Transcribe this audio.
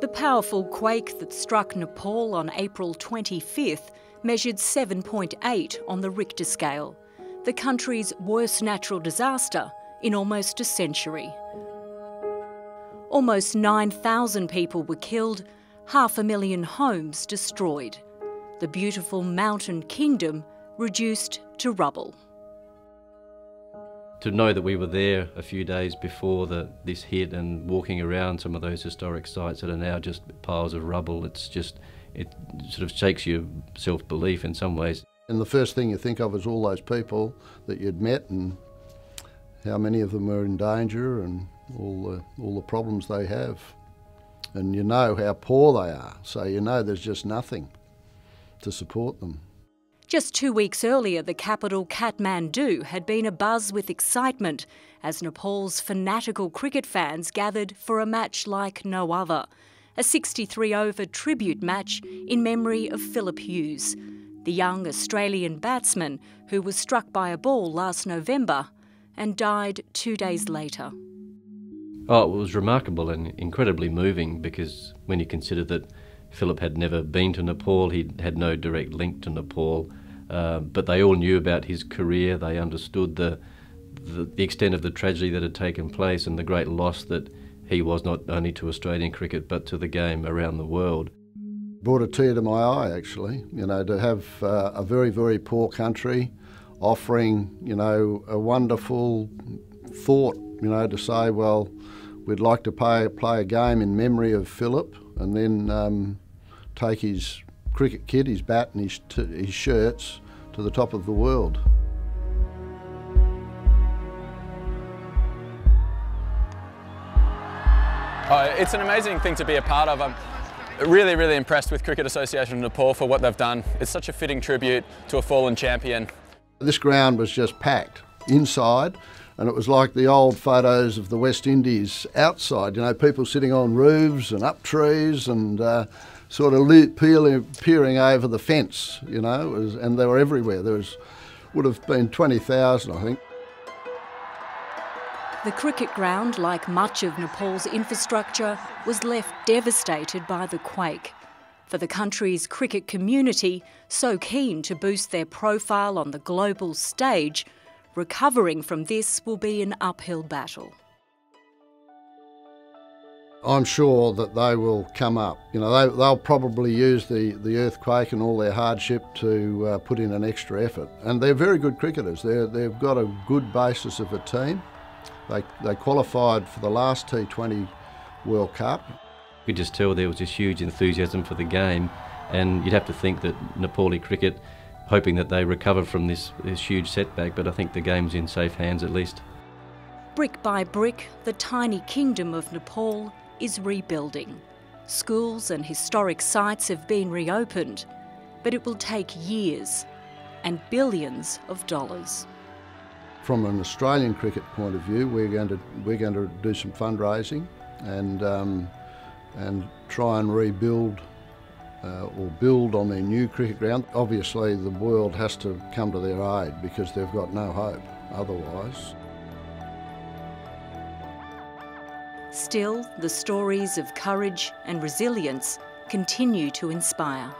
The powerful quake that struck Nepal on April 25th measured 7.8 on the Richter scale, the country's worst natural disaster in almost a century. Almost 9,000 people were killed, 500,000 homes destroyed. The beautiful mountain kingdom reduced to rubble. To know that we were there a few days before this hit and walking around some of those historic sites that are now just piles of rubble, it sort of shakes your self-belief in some ways. And the first thing you think of is all those people that you'd met and how many of them were in danger and all the problems they have. And you know how poor they are, so you know there's just nothing to support them. Just 2 weeks earlier, the capital Kathmandu had been abuzz with excitement as Nepal's fanatical cricket fans gathered for a match like no other, a 63-over tribute match in memory of Phillip Hughes, the young Australian batsman who was struck by a ball last November and died 2 days later. Oh, it was remarkable and incredibly moving, because when you consider that Phillip had never been to Nepal, he had no direct link to Nepal, but they all knew about his career. They understood the extent of the tragedy that had taken place and the great loss that he was, not only to Australian cricket but to the game around the world. Brought a tear to my eye, actually, you know, to have a very, very poor country offering, you know, a wonderful thought, you know, to say, well, we'd like to play a game in memory of Phillip, and then take his cricket kit, his bat and his shirts to the top of the world. It's an amazing thing to be a part of. I'm really, really impressed with Cricket Association of Nepal for what they've done. It's such a fitting tribute to a fallen champion. This ground was just packed inside, and it was like the old photos of the West Indies outside, you know, people sitting on roofs and up trees and sort of peering over the fence, you know, and they were everywhere. Would have been 20,000, I think. The cricket ground, like much of Nepal's infrastructure, was left devastated by the quake. For the country's cricket community, so keen to boost their profile on the global stage, recovering from this will be an uphill battle. I'm sure that they will come up. You know, they'll probably use the earthquake and all their hardship to put in an extra effort. And they're very good cricketers. They've got a good basis of a team. They qualified for the last T20 World Cup. You could just tell there was this huge enthusiasm for the game, and you'd have to think that Nepali cricket, hoping that they recover from this huge setback, but I think the game's in safe hands at least. Brick by brick, the tiny kingdom of Nepal is rebuilding. Schools and historic sites have been reopened, but it will take years and billions of dollars. From an Australian cricket point of view, we're going to do some fundraising and try and rebuild or build on their new cricket ground. Obviously, the world has to come to their aid because they've got no hope otherwise. Still, the stories of courage and resilience continue to inspire.